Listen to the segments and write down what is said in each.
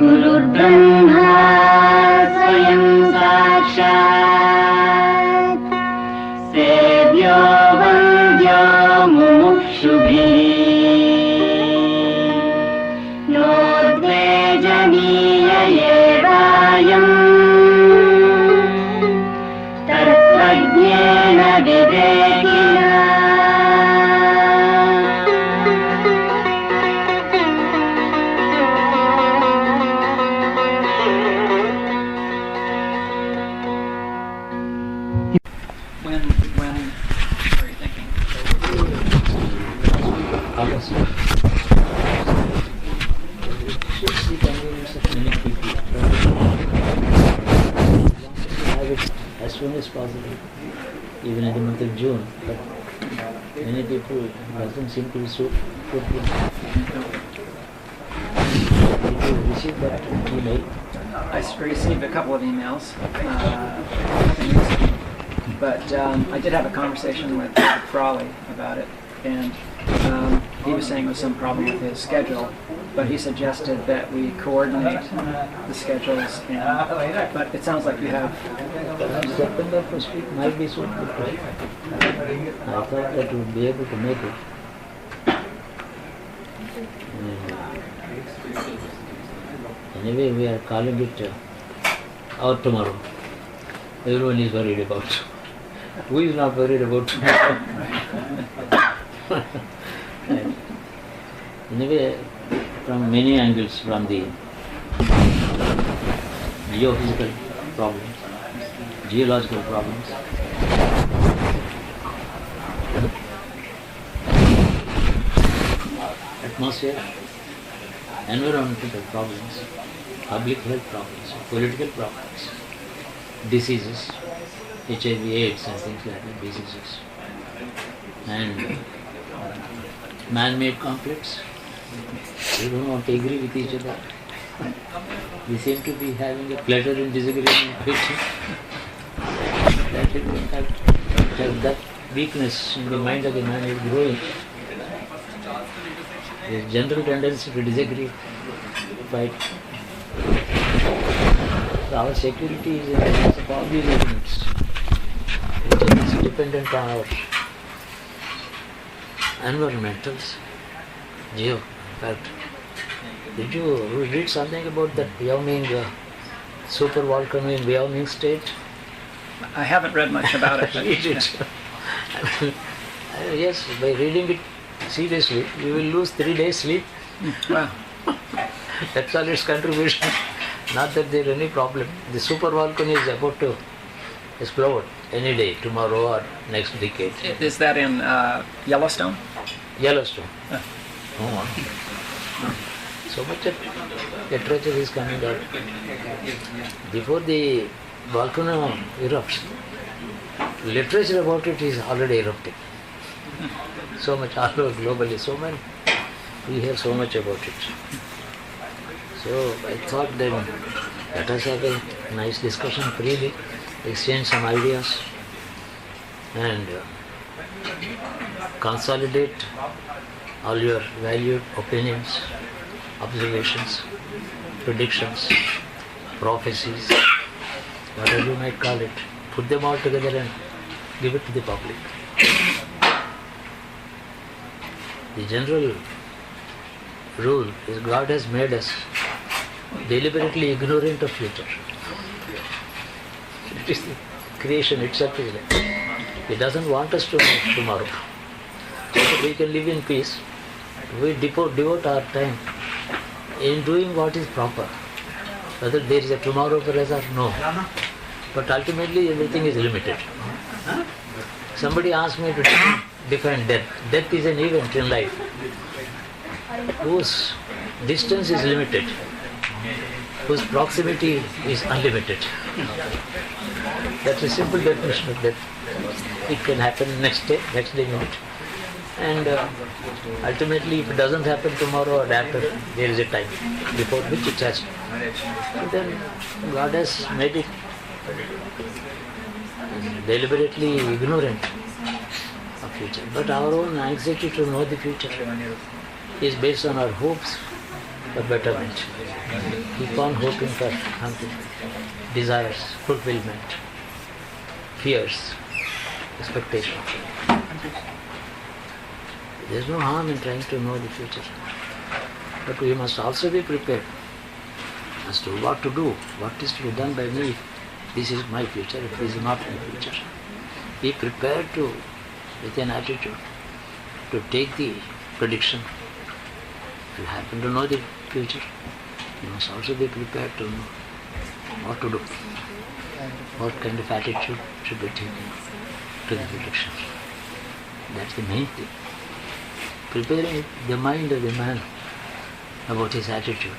गुरुर्ब्रह्मा स्वयं साक्षात् सेव्यो वन्द्यो मुमुक्षुभिः नोद्वेजनीय एवायम् तत्त्वज्ञेन विवेकिना। When are you thinking? August. Should see convenience of many people. Have it as soon as possible, even in the month of June. But many people doesn't seem to be so fruitful. Did you receive that email? I received a couple of emails, nothing recent. But I did have a conversation with Frawley about it, and he was saying there was some problem with his schedule, but he suggested that we coordinate the schedules, but it sounds like you have... September first week might be suitable. I thought that you would be able to make it. Anyway, we are calling it out tomorrow. Everyone is worried about. Who is not worried about tomorrow? Anyway, from many angles, from the geophysical problems, geological problems, atmosphere, environmental problems, public health problems, political problems, diseases, HIV, AIDS and things like that, diseases, and man-made conflicts. We don't want to agree with each other. We seem to be having a pleasure in disagreeing with each other. That weakness in the mind of the man is growing. There is general tendency to disagree, fight. So our security is in the hands of all these elements. It is dependent on our environmentals, geo. In fact, did you read something about that Wyoming super volcano in Wyoming state? I haven't read much about it. Read it. Yes, by reading it seriously, you will lose 3 days sleep. Wow. That's all its contribution. Not that there is any problem. The super volcano is about to explode any day, tomorrow or next decade. Is that in Yellowstone? Yellowstone. Oh. So much of literature is coming out. Before the volcano erupts, literature about it is already erupting. So much all over globally, so many. We hear so much about it. So I thought then let us have a nice discussion freely, exchange some ideas and consolidate all your valued opinions, observations, predictions, prophecies, whatever you might call it. Put them all together and give it to the public. The general rule is God has made us deliberately ignorant of future. It is the creation itself is like. He doesn't want us to know tomorrow. So we can live in peace. We devote our time in doing what is proper. Whether there is a tomorrow for us or no. But ultimately everything is limited. Somebody asked me to define death. Death is an event in life whose distance is limited, whose proximity is unlimited. That's a simple definition of death. It can happen next day minute. And ultimately if it doesn't happen tomorrow or after, there is a time before which it has. So then God has made it and deliberately ignorant of future. But our own anxiety to know the future is based on our hopes for betterment. Keep on hoping for something, desires, fulfillment, fears, expectations. There is no harm in trying to know the future. But we must also be prepared as to what to do, what is to be done by me if this is my future, if this is not my future. Be prepared to, with an attitude, to take the prediction. If you happen to know the future, you must also be prepared to know what to do, what kind of attitude should be taken to the prediction. That's the main thing. Preparing the mind of the man about his attitude.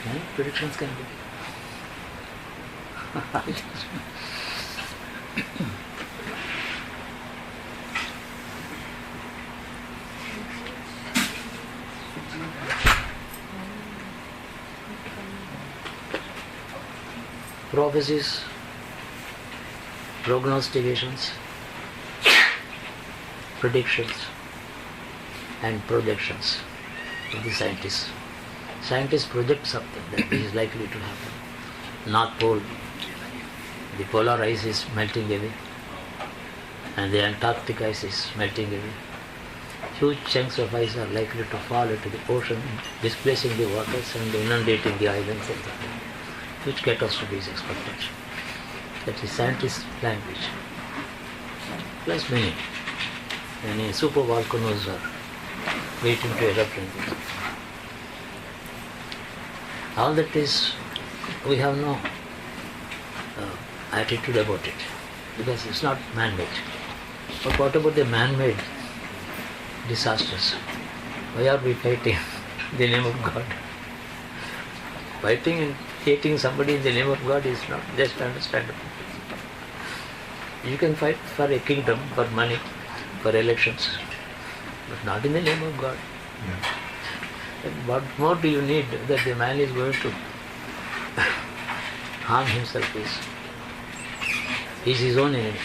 And predictions can be. Prophecies, prognostications, predictions, and projections of the scientists. Scientists project something that is likely to happen. North Pole, the polar ice is melting away, and the Antarctic ice is melting away. Huge chunks of ice are likely to fall into the ocean, displacing the waters and inundating the islands of the world. Huge catastrophe is expected. That is scientist language. Plus many super volcanoes are waiting to erupt in the world. All that is, we have no attitude about it, because it's not man-made. But what about the man-made disasters? Why are we fighting in the name of God? Fighting and hating somebody in the name of God is not just understandable. You can fight for a kingdom, for money, for elections, but not in the name of God. And what more do you need that the man is going to harm himself? He's his own enemy.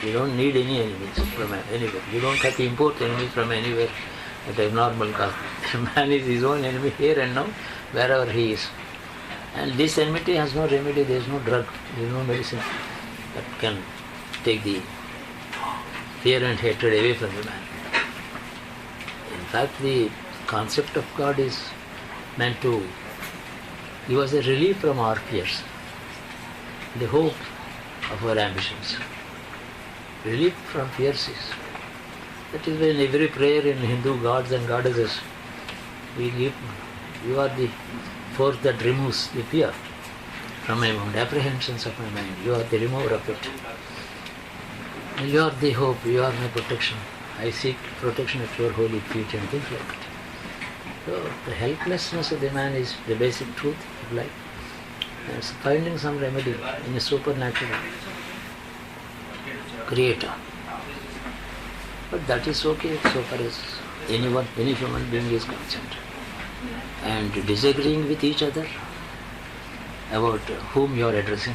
You don't need any enemies from anywhere. You don't have to import enemies from anywhere at a normal cost. The man is his own enemy here and now, wherever he is. And this enmity has no remedy, there is no drug, there is no medicine that can take the fear and hatred away from the man. In fact, the concept of God is meant to give us a relief from our fears, the hope of our ambitions. Relief from fears is. That is when every prayer in Hindu gods and goddesses, we give, you are the force that removes the fear from my mind, apprehensions of my mind. You are the remover of it. You are the hope, you are my protection. I seek protection at your holy feet and things like that. So the helplessness of the man is the basic truth of life. It's finding some remedy in a supernatural creator. But that is okay so far as anyone, any human being is concerned. And disagreeing with each other about whom you are addressing.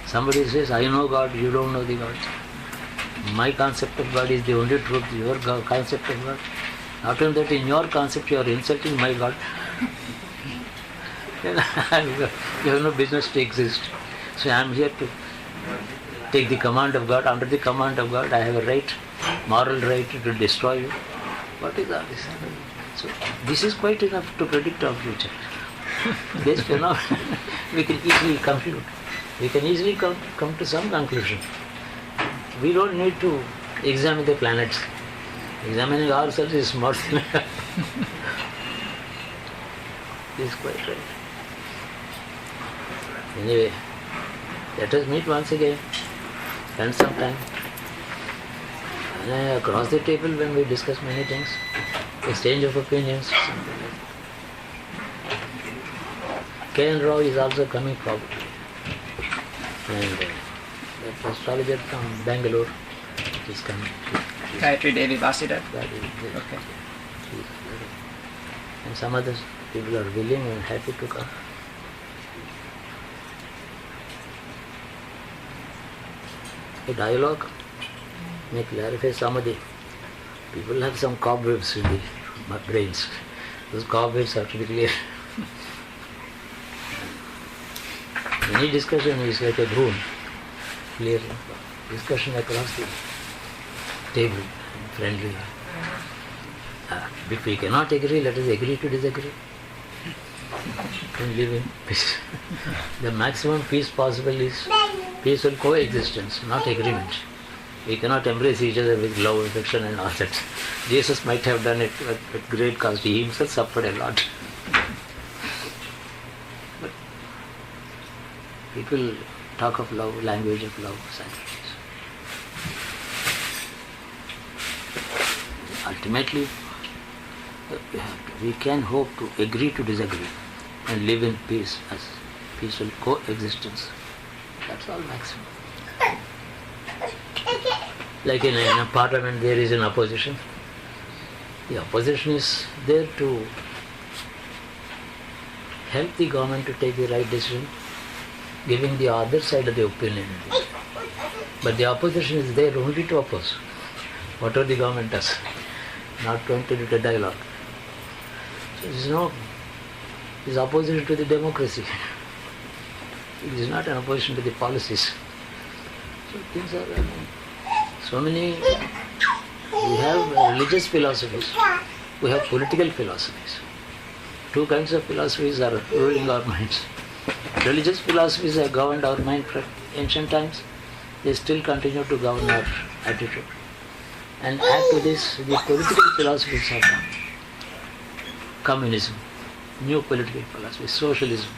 Somebody says, I know God, you don't know the God. My concept of God is the only truth, your concept of God. Not only that, in your concept you are insulting my God. You have no business to exist. So I am here to take the command of God. Under the command of God, I have a right, moral right to destroy you. What is all this? So this is quite enough to predict our future. This phenomenon we can easily conclude. We can easily come to some conclusion. We don't need to examine the planets. Examining ourselves is more than enough. This is quite right. Anyway, let us meet once again, spend some time, and across the table when we discuss many things, exchange of opinions. K.N. Rao is also coming probably. And that astrologer from Bangalore is coming. Gayatri Devi Vasudha. Okay. And some other people are willing and happy to come. a dialogue may clarify some of the people have some cobwebs in the brains. Those cobwebs have to be clear. Any discussion is like a broom, clear discussion across the table, friendly. If we cannot agree, let us agree to disagree and live in peace. The maximum peace possible is peaceful coexistence, not agreement. We cannot embrace each other with love, affection and all that. Jesus might have done it at great cost. He himself suffered a lot. But people talk of love, language of love, sacrifice. Ultimately, we can hope to agree to disagree and live in peace as peaceful coexistence. That's all maximum. Like in a parliament there is an opposition. The opposition is there to help the government to take the right decision, giving the other side of the opinion. But the opposition is there only to oppose whatever the government does, not going to do the dialogue. So it is opposition to the democracy. It is not an opposition to the policies. So things are, so many, we have religious philosophies, we have political philosophies. Two kinds of philosophies are ruling our minds. Religious philosophies have governed our mind from ancient times. They still continue to govern our attitude. And add to this, the political philosophies have come. Communism, new political philosophy, socialism,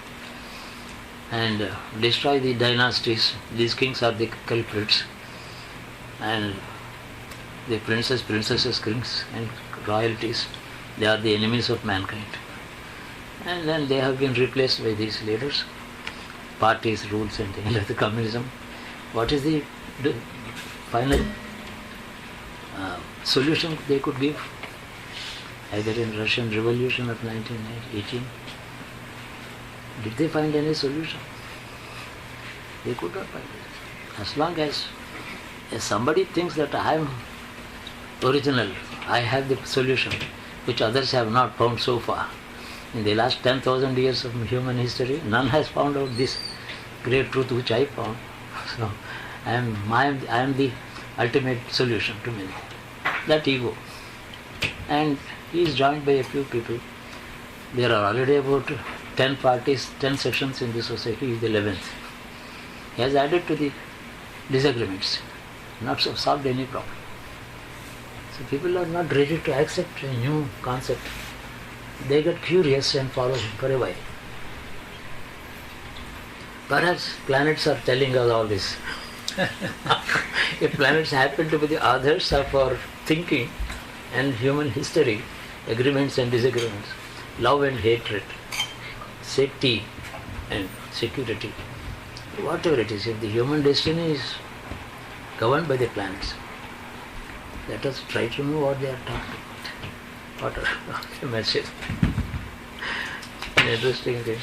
and destroy the dynasties. These kings are the culprits, and the princesses, kings and royalties, they are the enemies of mankind. And then they have been replaced by these leaders, parties, rules and things like the communism. What is the final solution they could give? Either in Russian Revolution of 1918, did they find any solution? They could not find it. As long as somebody thinks that I am original, I have the solution which others have not found so far. In the last 10,000 years of human history, none has found out this great truth which I found. So I am the ultimate solution to many. That ego. And he is joined by a few people. There are already about 10 parties, 10 sections in the society. He is the 11th. He has added to the disagreements, not solved any problem. So people are not ready to accept a new concept. They get curious and follow him for a while. Perhaps planets are telling us all this. If planets happen to be the authors of our thinking and human history, agreements and disagreements, love and hatred, safety and security, whatever it is, if the human destiny is governed by the planets, let us try to know what they are talking about. What are the message? An interesting thing.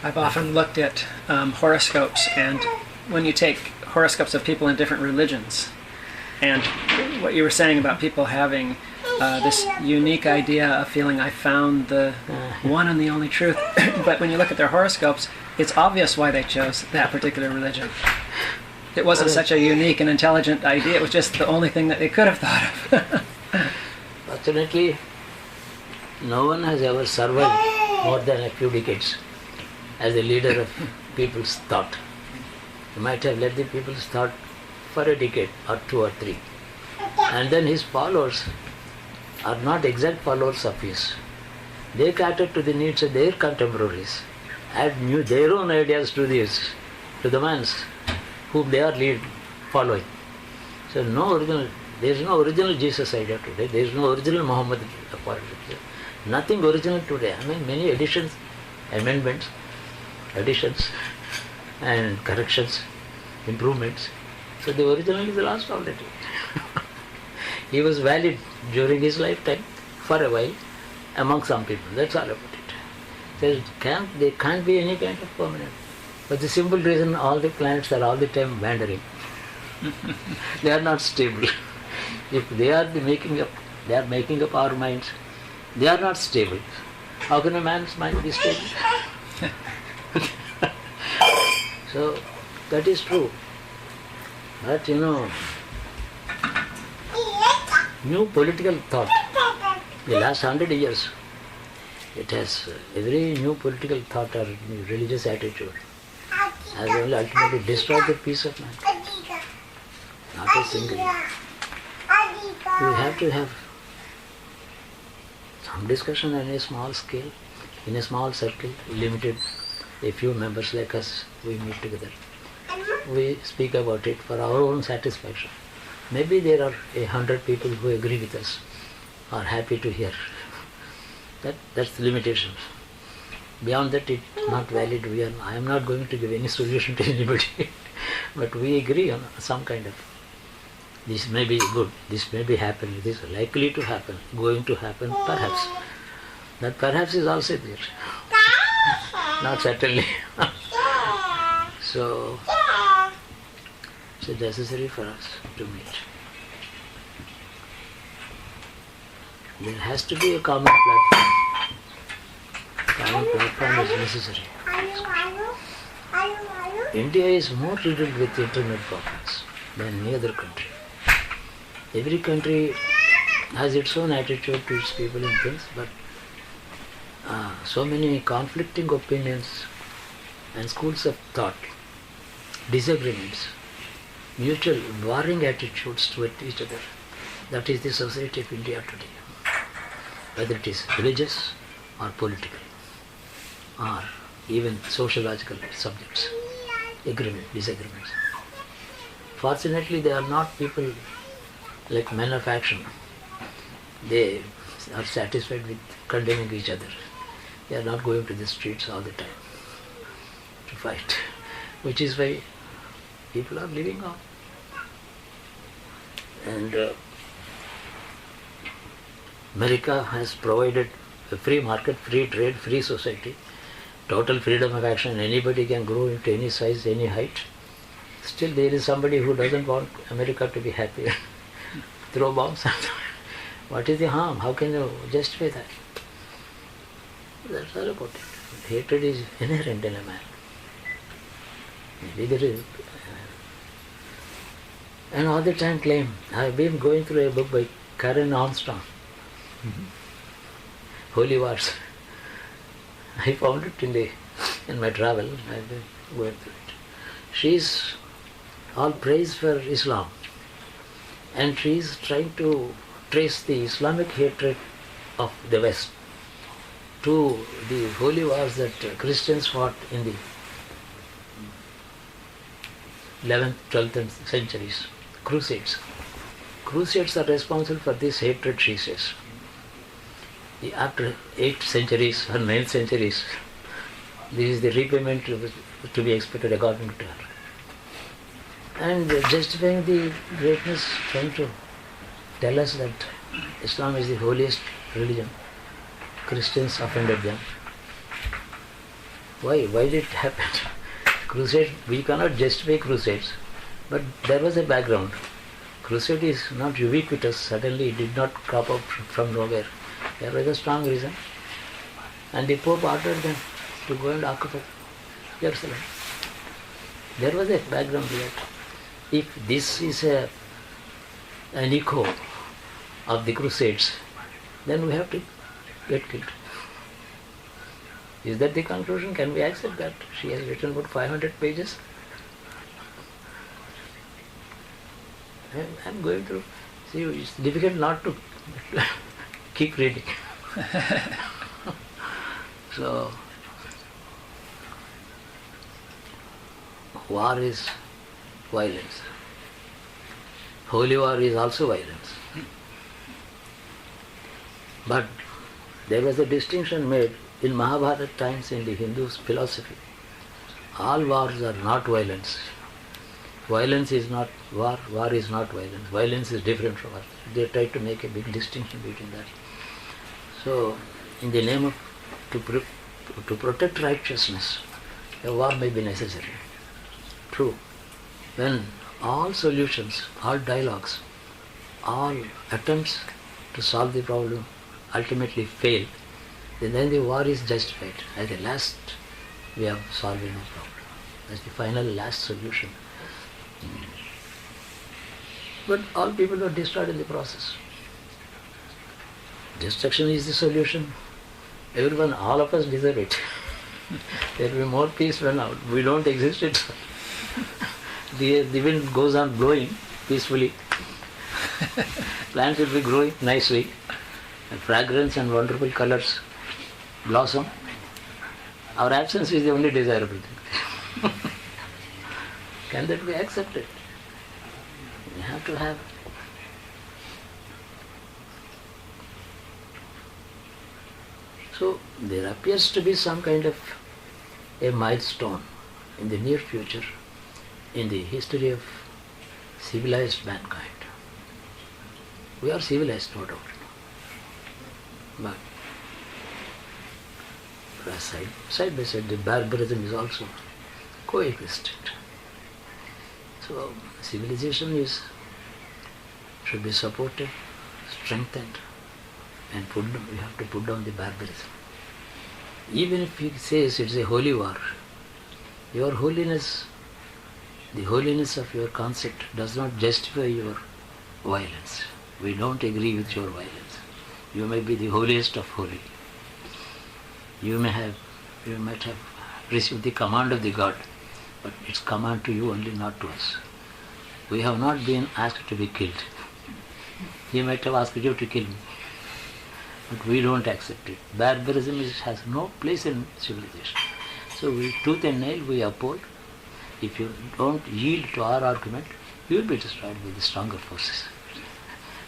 I've often looked at horoscopes, and when you take horoscopes of people in different religions, and what you were saying about people having this unique idea of feeling I found the one and the only truth, but when you look at their horoscopes, it's obvious why they chose that particular religion. It wasn't such a unique and intelligent idea, it was just the only thing that they could have thought of. Fortunately, no one has ever survived more than a few decades as a leader of people's thought. He might have led the people's thought for a decade or two or three. And then his followers are not exact followers of his. They cater to the needs of their contemporaries, add new their own ideas to this, to the ones whom they are following. So there is no original Jesus idea today, there is no original Muhammad politics. Nothing original today. I mean, many additions, amendments, additions and corrections, improvements. So the original is lost already. He was valid during his lifetime for a while among some people. That's all about it. There can't be any kind of permanent. But the simple reason all the planets are all the time wandering. They are not stable. If they are making up our minds, they are not stable. How can a man's mind be stable? So that is true. But new political thought, the last 100 years, it has every new political thought or new religious attitude has only ultimately destroyed the peace of mind. Not a single. We have to have some discussion on a small scale, in a small circle, limited, a few members like us, we meet together. We speak about it for our own satisfaction. Maybe there are 100 people who agree with us, are happy to hear. That's the limitation. Beyond that, it's not valid. I am not going to give any solution to anybody. But we agree on some kind of, this may be good, this may be happening, this is likely to happen, going to happen, perhaps. That perhaps is also there. Not certainly. So, it's necessary for us to meet. There has to be a common platform. Common platform is necessary. India is more riddled with internal problems than any other country. Every country has its own attitude to its people and things, but so many conflicting opinions and schools of thought, disagreements, mutual warring attitudes toward each other. That is the society of India today. Whether it is religious or political or even sociological subjects, disagreements. Fortunately, they are not people like men of action. They are satisfied with condemning each other. They are not going to the streets all the time to fight, which is why people are living on. And America has provided a free market, free trade, free society, total freedom of action. Anybody can grow into any size, any height. Still there is somebody who doesn't want America to be happy. Throw bombs. What is the harm? How can you justify that? That's all about it. Hatred is inherent in a man. Maybe there is. And all the time claim, I have been going through a book by Karen Armstrong, Holy Wars. I found it in my travel. I've been going through it. She is all praise for Islam, and she is trying to trace the Islamic hatred of the West to the holy wars that Christians fought in the 11th, 12th centuries, Crusades. Crusades are responsible for this hatred, she says. After 8 centuries or 9 centuries, this is the repayment to be expected according to her. And justifying the greatness, trying to tell us that Islam is the holiest religion. Christians offended them. Why? Why did it happen? Crusade, we cannot justify crusades, but there was a background. Crusade is not ubiquitous, suddenly it did not crop up from nowhere. There was a strong reason. And the Pope ordered them to go and occupy Jerusalem. There was a background here. If this is an echo of the Crusades, then we have to get killed. Is that the conclusion? Can we accept that? She has written about 500 pages. I'm going to see, it's difficult not to keep reading. So, war is violence. Holy war is also violence. But there was a distinction made in Mahabharata times in the Hindu philosophy. All wars are not violence. Violence is not war, war is not violence. Violence is different from war. They try to make a big distinction between that. So, in the name of, to to protect righteousness, a war may be necessary. True. When all solutions, all dialogues, all attempts to solve the problem ultimately fail, then the war is justified. At the last, we have solved no problem. That's the final last solution. But all people are destroyed in the process. Destruction is the solution. Everyone, all of us deserve it. There will be more peace when we don't exist it. The wind goes on blowing peacefully. Plants will be growing nicely. And fragrance and wonderful colors blossom. Our absence is the only desirable thing. Can that be accepted? We have to have. So there appears to be some kind of a milestone in the near future in the history of civilized mankind. We are civilized, no doubt. But side by side, the barbarism is also coexistent. So civilization should be supported, strengthened, and we have to put down the barbarism. Even if he says it's a holy war, your holiness, the holiness of your concept does not justify your violence. We don't agree with your violence. You may be the holiest of holy. You might have received the command of the God, but it's command to you only, not to us. We have not been asked to be killed. He might have asked you to kill me, but we don't accept it. Barbarism has no place in civilization. So we tooth and nail we uphold. If you don't yield to our argument, you will be destroyed by the stronger forces.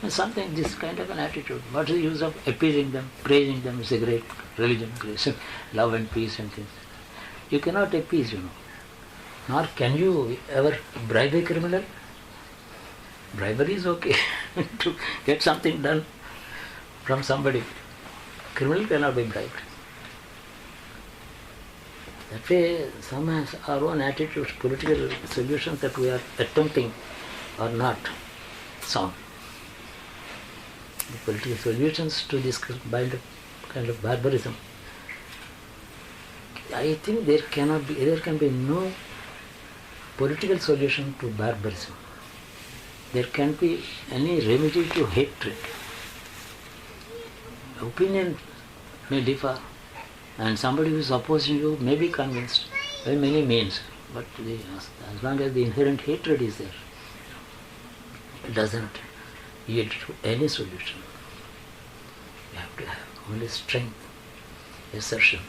And something, this kind of an attitude, what is the use of appeasing them, praising them is a great religion, grace, love and peace and things. You cannot appease, Nor can you ever bribe a criminal. Bribery is okay to get something done from somebody. Criminal cannot be bribed. That way, some has our own attitudes, political solutions that we are attempting are not sound. The political solutions to this kind of barbarism, I think there can be no political solution to barbarism. There can't be any remedy to hatred. Opinion may differ, and somebody who is opposing you may be convinced by many means, but as long as the inherent hatred is there, it doesn't yield to any solution. You have to have only strength, assertion,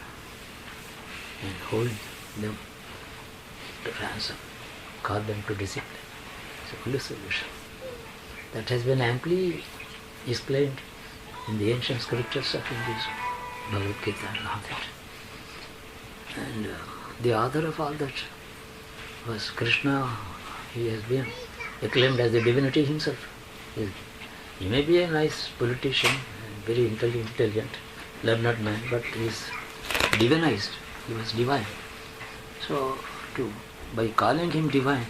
and hold them to ransom, call them to discipline. It's the only solution. That has been amply explained in the ancient scriptures of Hinduism, Bhagavad Gita and all that. And the author of all that was Krishna. He has been acclaimed as the divinity himself. He may be a nice politician, very intelligent, learned man, but he is divinized. He was divine. So, by calling him divine,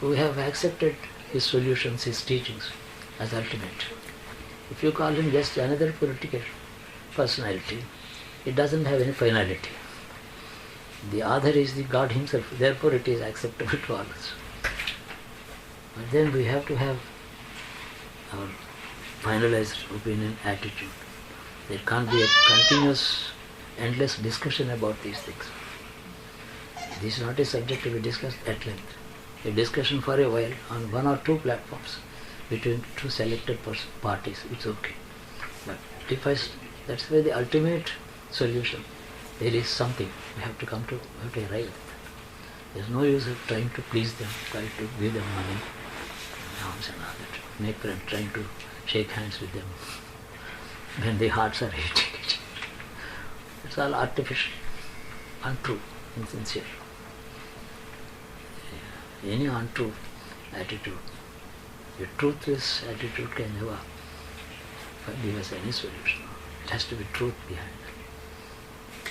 we have accepted his solutions, his teachings as ultimate. If you call him just another political personality, it doesn't have any finality. The author is the God himself, therefore it is acceptable to all of us. But then we have to have our finalized opinion, attitude. There can't be a continuous, endless discussion about these things. This is not a subject to be discussed at length. A discussion for a while on one or two platforms between two selected parties, it's okay. But that's where the ultimate solution. There is something we have to arrive at. There's no use of trying to please them, trying to give them money, arms and all that. Make friends, trying to shake hands with them when their hearts are hating each other. It's all artificial, untrue, insincere. Any untrue attitude, a truthless attitude can never give us any solution. It has to be truth behind it.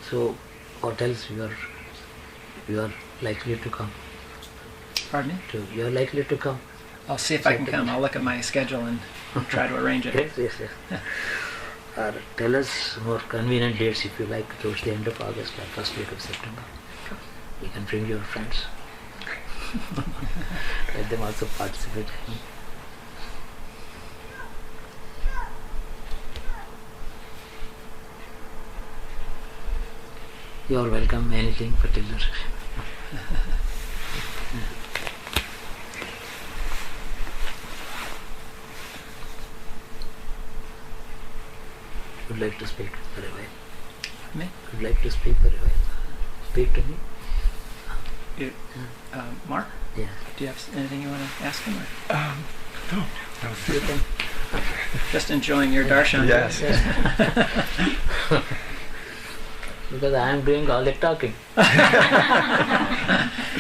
So what else you are likely to come? Pardon me? You are likely to come. I'll see if I can come. I'll look at my schedule and try to arrange it. Yes. Tell us more convenient dates if you like, towards the end of August or first week of September. You can bring your friends. Let them also participate. You are welcome, anything particular. Would like to speak for a while. Me? Would like to speak for a while. Speak to me. You, Mark? Yeah. Do you have anything you want to ask him? Or? No. You can. Just enjoying your darshan. Yes. Because I am doing all the talking.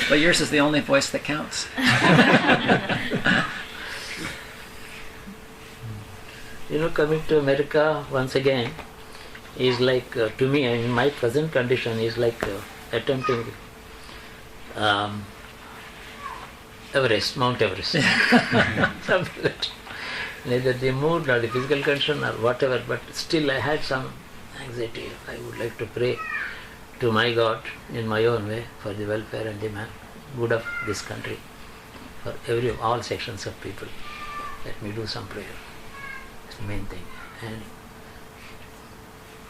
But yours is the only voice that counts. Coming to America once again is like, to me, in my present condition, is like attempting Everest, Mount Everest. Something like that. Neither the mood nor the physical condition or whatever, but still I had some anxiety. I would like to pray to my God in my own way for the welfare and the good of this country, for all sections of people. Let me do some prayer. That's the main thing. And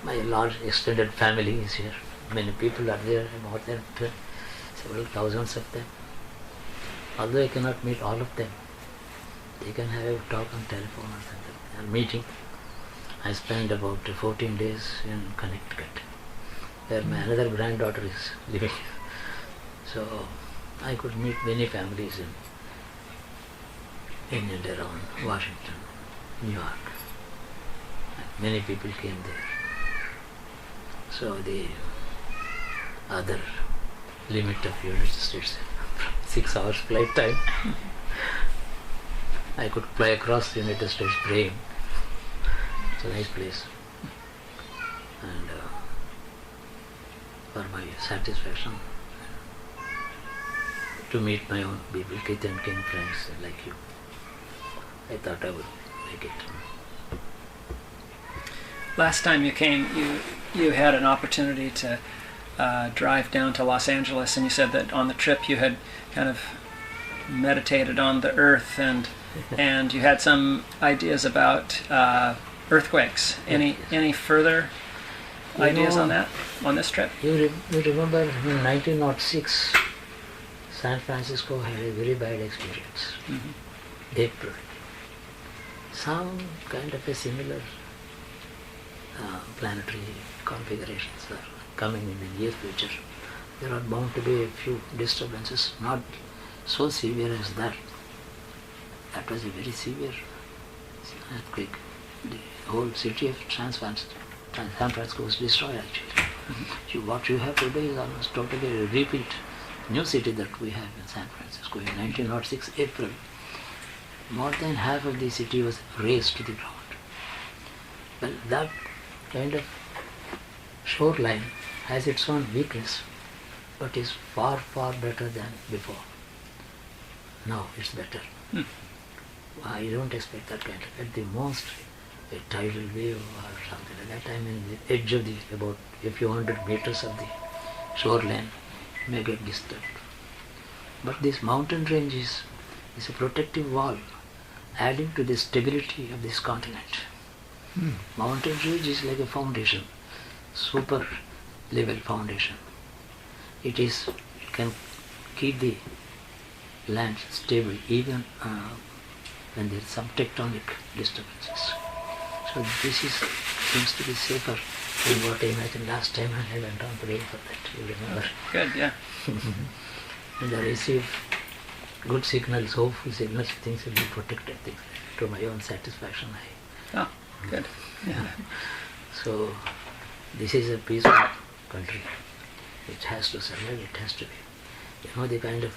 my large extended family is here. Many people are there, more than several thousands of them. Although I cannot meet all of them, they can have a talk on telephone or something, a meeting. I spent about 14 days in Connecticut, where my another granddaughter is living. So I could meet many families in and around Washington, New York. Many people came there. So the other limit of United States, 6 hours flight time, I could fly across the United States praying. It's a nice place. And for my satisfaction, to meet my own people, kith and kin friends like you, I thought I would make it. Last time you came, you had an opportunity to drive down to Los Angeles, and you said that on the trip you had kind of meditated on the earth and you had some ideas about earthquakes. Any further ideas on that, on this trip? You remember in 1906, San Francisco had a very bad experience. Mm-hmm. April. Some kind of a similar planetary configurations are coming in the near future. There are bound to be a few disturbances, not so severe as that. That was a very severe earthquake. The whole city of San Francisco was destroyed actually. Mm-hmm. What you have today is almost totally a repeat, new city that we have in San Francisco. In 1906 April, more than half of the city was razed to the ground. Well, that kind of shoreline has its own weakness, but is far, far better than before. Now it's better. I don't expect that kind of, at the most, a tidal wave or something like that. I'm in the edge of about a few hundred meters of the shoreline, may get disturbed. But this mountain range is a protective wall, adding to the stability of this continent. Mountain range is like a foundation, super level foundation. It can keep the land stable even when there is some tectonic disturbances. So this seems to be safer than what I imagined last time when I went on praying for that. You remember? Good, yeah. And I received good signals, hopeful signals, things will be protected, things to my own satisfaction. Oh, good. Yeah. So this is a peaceful country. It has to survive, it has to be. The kind of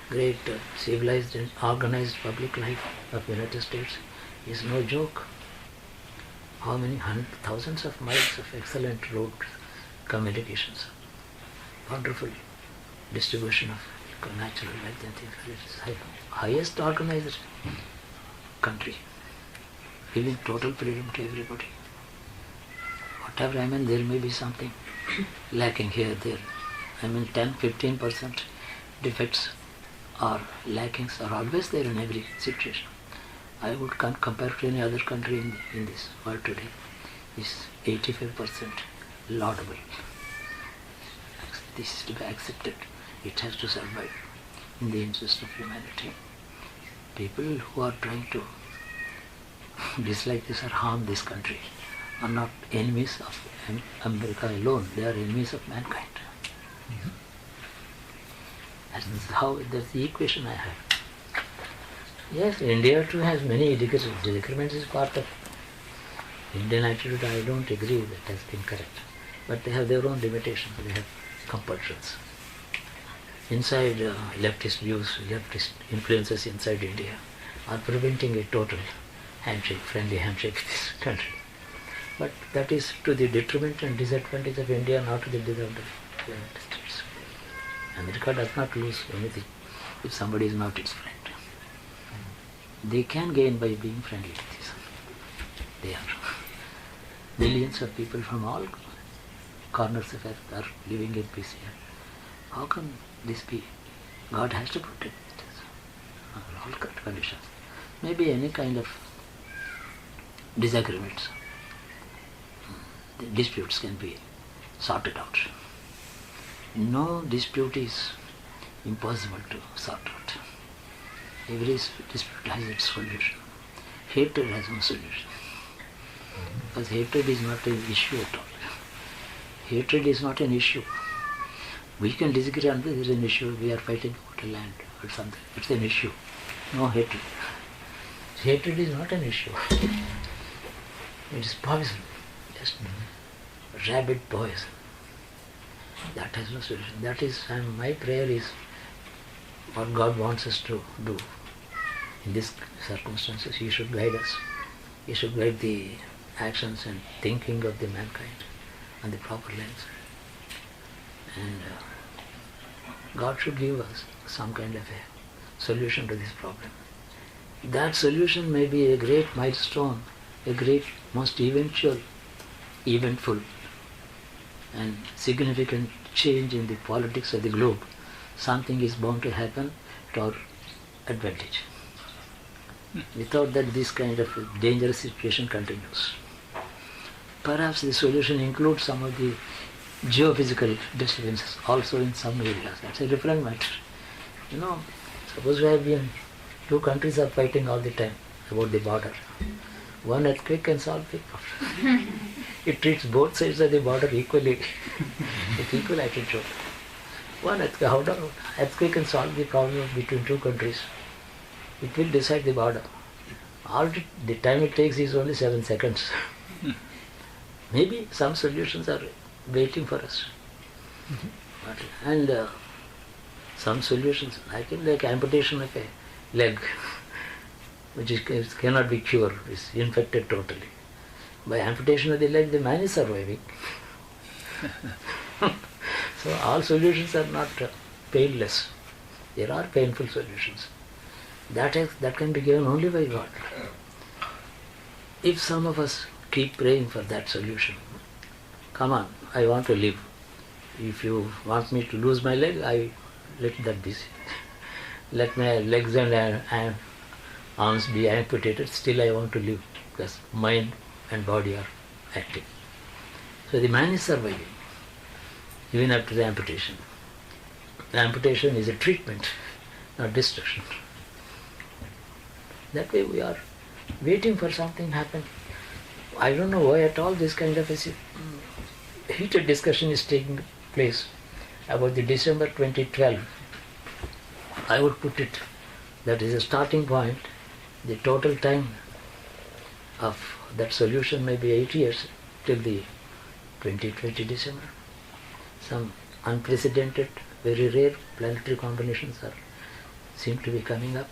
great civilized and organized public life of the United States is no joke. How many thousands of miles of excellent roads, communications, wonderful distribution of natural wealth and things. It's highest organized country, giving total freedom to everybody. Whatever, there may be something lacking here, there. 10-15% defects or lackings are always there in every situation. I would compare to any other country in this world today. Is 85% laudable. This is to be accepted. It has to survive in the interest of humanity. People who are trying to dislike this or harm this country are not enemies of America alone. They are enemies of mankind. That's the equation I have. Yes, India too has many disagreements is part of Indian attitude. I don't agree that has been correct. But they have their own limitations, they have compulsions. Inside leftist views, leftist influences inside India are preventing a total handshake, friendly handshake with this country. But that is to the detriment and disadvantage of India, not to the disadvantage of the United States. America does not lose anything if somebody is not its friend. They can gain by being friendly with this. They are. Millions of people from all corners of earth are living in peace here. How can this be? God has to protect us under all conditions. Maybe any kind of disagreements, the disputes can be sorted out. No dispute is impossible to sort out. Every dispute has its solution. Hatred has no solution. Because hatred is not an issue at all. Hatred is not an issue. We can disagree on this is an issue. We are fighting for land or something. It's an issue. No hatred. Hatred is not an issue. It is poison. Just rabid poison. That has no solution. That is, my prayer is what God wants us to do. In these circumstances, He should guide us. He should guide the actions and thinking of the mankind on the proper lines. And God should give us some kind of a solution to this problem. That solution may be a great milestone, a great, most eventful and significant change in the politics of the globe. Something is bound to happen to our advantage. Without that, this kind of dangerous situation continues. Perhaps the solution includes some of the geophysical disturbances also in some areas. That's a different matter. Suppose we have been, two countries are fighting all the time about the border. One earthquake can solve the problem. It treats both sides of the border equally, with equal attitude. One earthquake, how does earthquake can solve the problem between two countries? It will decide the border. All the time it takes is only 7 seconds. Maybe some solutions are waiting for us. And some solutions, like amputation of a leg, which cannot be cured, is infected totally. By amputation of the leg, the man is surviving. So all solutions are not painless. There are painful solutions. That can be given only by God. If some of us keep praying for that solution, come on, I want to live. If you want me to lose my leg, let that be. Let my legs and arms be amputated, still I want to live, because mind and body are active. So the man is surviving, even after the amputation. The amputation is a treatment, not destruction. That way we are waiting for something to happen. I don't know why at all this kind of a heated discussion is taking place about the December 2012. I would put it, that is a starting point. The total time of that solution may be 8 years till the 2020 December. Some unprecedented, very rare planetary combinations seem to be coming up.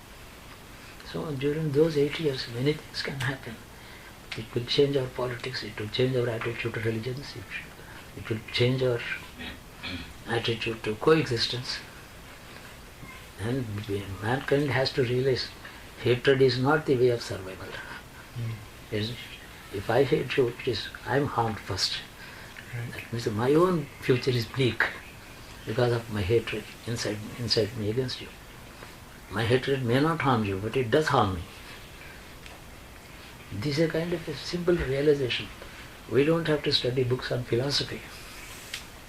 So during those 8 years, many things can happen. It will change our politics, it will change our attitude to religions, It will change our attitude to coexistence. And mankind has to realize hatred is not the way of survival. If I hate you, I am harmed first. That means my own future is bleak because of my hatred inside me against you. My hatred may not harm you, but it does harm me. This is a kind of a simple realization. We don't have to study books on philosophy.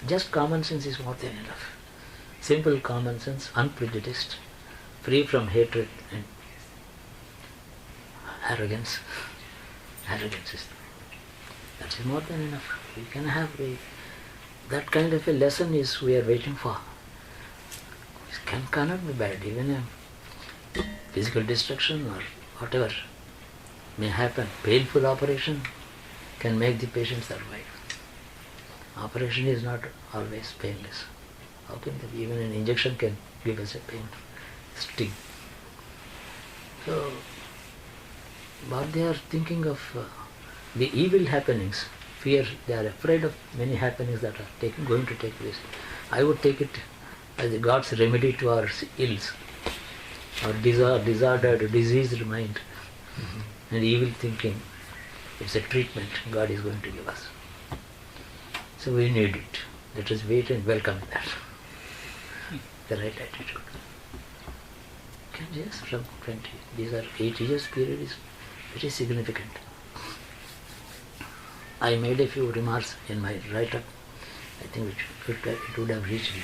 Just common sense is more than enough. Simple common sense, unprejudiced, free from hatred and arrogance. That's more than enough. We can have that kind of a lesson is we are waiting for. It cannot be bad. Even a physical destruction or whatever may happen. Painful operation can make the patient survive. Operation is not always painless. How can even an injection can give us a pain, sting? So, but they are thinking of the evil happenings, fear, they are afraid of many happenings that are going to take place. I would take it as God's remedy to our ills, our disordered, diseased mind, and evil thinking. It's a treatment God is going to give us. So we need it. Let us wait and welcome that. The right attitude. Yes, from 20. These are 8 years period is very significant. I made a few remarks in my write-up. I think it would have reached you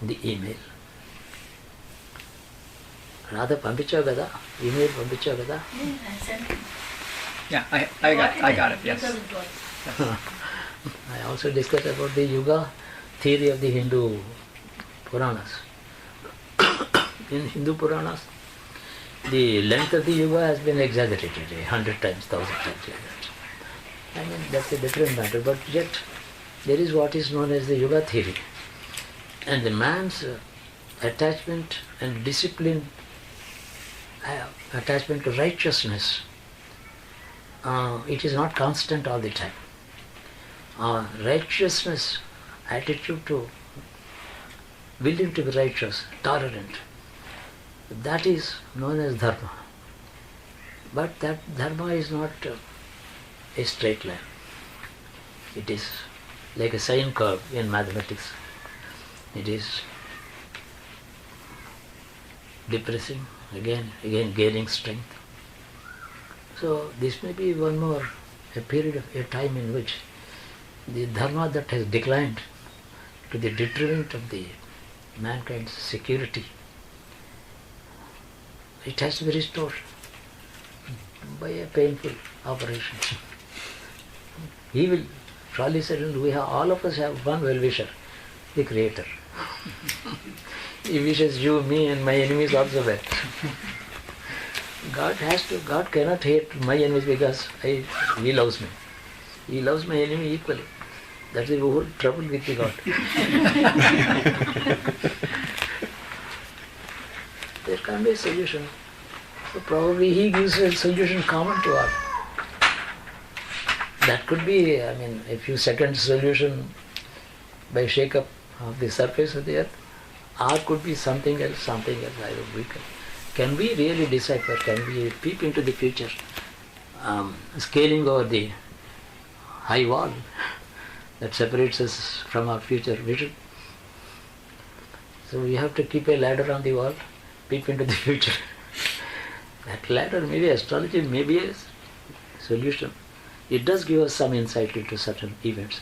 in the email. Radha Pampicha Gada? Email Pampicha Gada? Yeah, I got it, yes. I also discussed about the Yuga theory of the Hindu Puranas. In Hindu Puranas, the length of the Yuga has been exaggerated 100 times, 1,000 times like that. I mean, that's a different matter, but yet there is what is known as the Yuga theory. And the man's attachment and discipline, attachment to righteousness, it is not constant all the time. Righteousness, attitude to willing to be righteous, tolerant, that is known as dharma. But that dharma is not a straight line. It is like a sine curve in mathematics. It is depressing, again gaining strength. So this may be one more a period of a time in which the dharma that has declined to the detriment of the mankind's security, it has to be restored by a painful operation. He will surely say, all of us have one well-wisher, the Creator. He wishes you, me and my enemies also well. God cannot hate my enemies because He loves me. He loves my enemy equally. That's the whole trouble with the God. There can be a solution. So probably He gives a solution common to all. That could be, a few seconds solution by shake-up of the surface of the earth, or could be something else. I don't know. Can we really decipher? Can we peep into the future? Scaling over the high wall that separates us from our future vision. So we have to keep a ladder on the wall, peep into the future. That ladder, maybe astrology, may be a solution. It does give us some insight into certain events,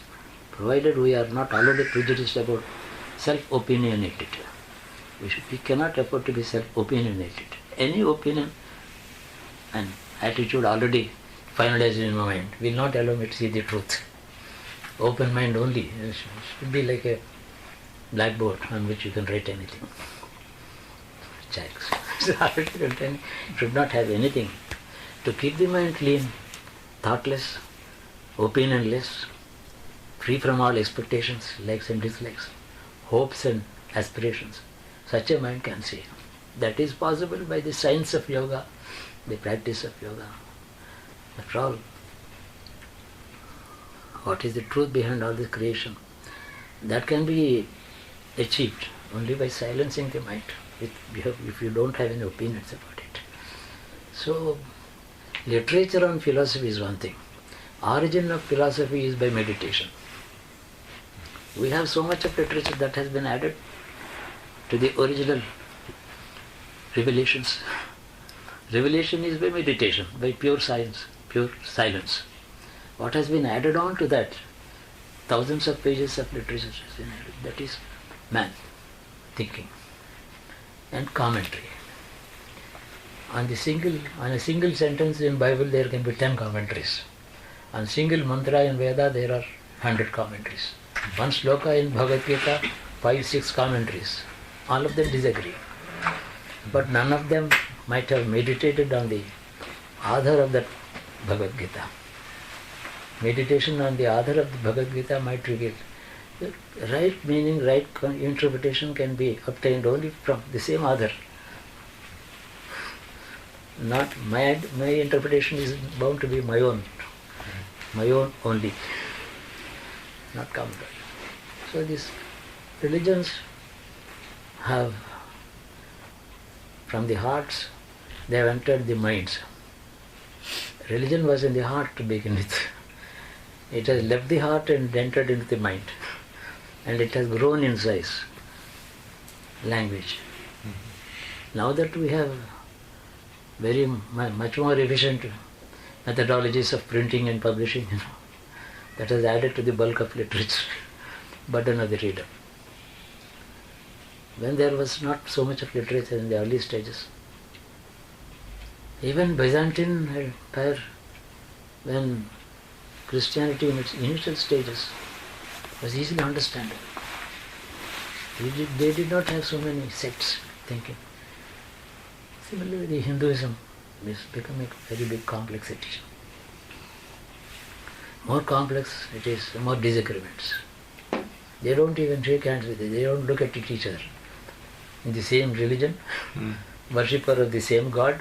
provided we are not already prejudiced about self-opinionated. We cannot afford to be self-opinionated. Any opinion and attitude already finalized in my mind will not allow me to see the truth. Open mind only. It should be like a blackboard on which you can write anything. It should not have anything. To keep the mind clean, thoughtless, opinionless, free from all expectations, likes and dislikes, hopes and aspirations. Such a mind can see. That is possible by the science of yoga, the practice of yoga. After all, what is the truth behind all this creation, that can be achieved only by silencing the mind if you don't have any opinions about it. So, literature on philosophy is one thing. Origin of philosophy is by meditation. We have so much of literature that has been added to the original revelations. Revelation is by meditation, by pure science, pure silence. What has been added on to that? Thousands of pages of literature has been added. That is man thinking and commentary. On a single sentence in Bible there can be 10 commentaries. On single mantra in Veda there are 100 commentaries. One sloka in Bhagavad Gita, 5-6 commentaries. All of them disagree. But none of them might have meditated on the author of that Bhagavad Gita. Meditation on the author of the Bhagavad Gita might reveal the right meaning, right interpretation can be obtained only from the same author. Not my interpretation is bound to be my own only, not commentary. So these religions have, from the hearts, they have entered the minds. Religion was in the heart to begin with. It has left the heart and entered into the mind. And it has grown in size. Language. Now that we have much more efficient methodologies of printing and publishing, that has added to the bulk of literature, burden of the reader. When there was not so much of literature in the early stages, even Byzantine Empire, when Christianity in its initial stages was easily understandable. They did not have so many sects thinking. Similarly, Hinduism is becoming a very big complexity. More complex it is, more disagreements. They don't even shake hands with it, they don't look at each other. In the same religion, worshipper of the same God,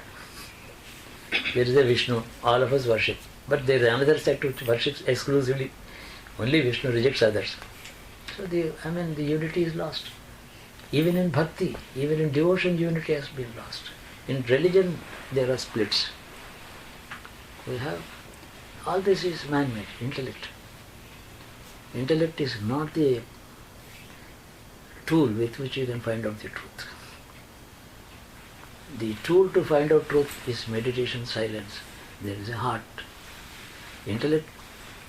there is a Vishnu, all of us worship. But there is another sect which worships exclusively only Vishnu, rejects others. So the unity is lost. Even in bhakti, even in devotion, unity has been lost. In religion, there are splits. We have, all this is man-made, intellect. Intellect is not the tool with which you can find out the truth. The tool to find out truth is meditation, silence. There is a heart. Intellect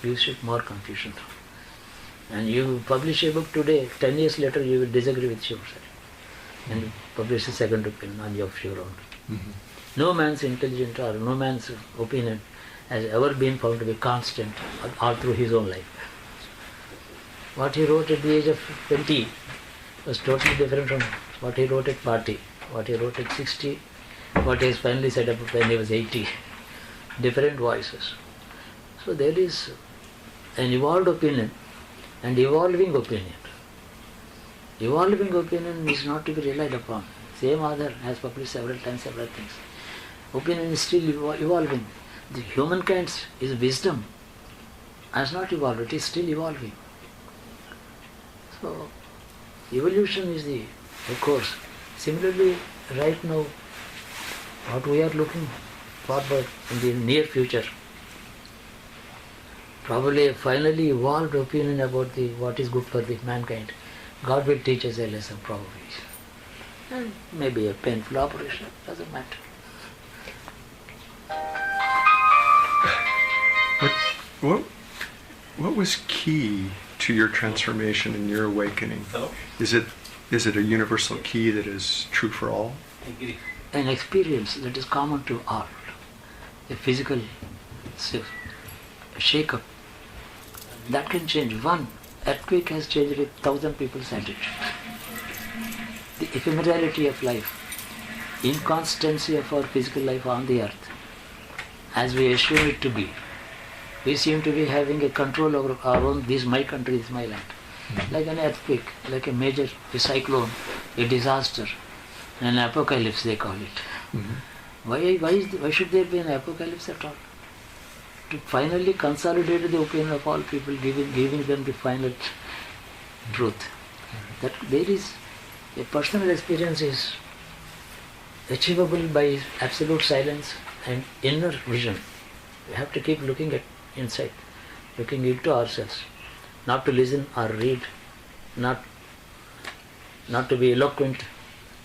gives it more confusion. And you publish a book today, 10 years later you will disagree with yourself. And you publish a second opinion on your own. Mm-hmm. No man's intelligence or no man's opinion has ever been found to be constant all through his own life. What he wrote at the age of 20 was totally different from what he wrote at 40, what he wrote at 60, what he has finally said up when he was 80. Different voices. So there is an evolved opinion and evolving opinion. Evolving opinion is not to be relied upon. Same author has published several times several things. Opinion is still evolving. The humankind's wisdom has not evolved, it is still evolving. So evolution is the course. Similarly, right now, what we are looking forward in the near future, probably a finally evolved opinion about what is good for the mankind. God will teach us a lesson probably. And maybe a painful operation, doesn't matter. What was key to your transformation and your awakening? Is it a universal key that is true for all? An experience that is common to all. A physical shake-up. That can change. One earthquake has changed 1,000 people's attitude. The ephemerality of life, inconstancy of our physical life on the earth, as we assume it to be. We seem to be having a control over our own, this is my country, this is my land. Like an earthquake, like a cyclone, a disaster, an apocalypse they call it. Mm-hmm. Why should there be an apocalypse at all? to finally consolidate the opinion of all people, giving them the final truth. That there is a personal experience is achievable by absolute silence and inner vision. We have to keep looking at inside, looking into ourselves, not to listen or read, not to be eloquent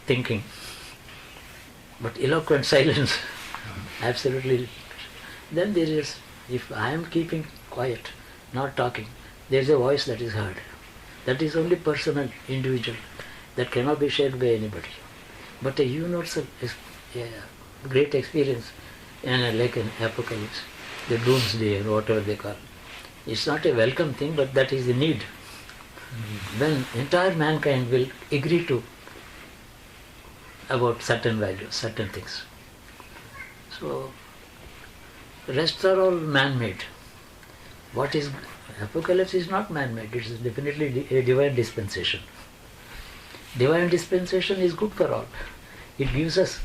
thinking, but eloquent silence. Absolutely. Then there is, if I am keeping quiet, not talking, there is a voice that is heard. That is only personal, individual, that cannot be shared by anybody. But a universal, great experience, and like an apocalypse, the doomsday or whatever they call. It's not a welcome thing, but that is the need. When entire mankind will agree to about certain values, certain things. So, rest are all man-made. What is apocalypse is not man-made. It is definitely a divine dispensation. Divine dispensation is good for all. It gives us,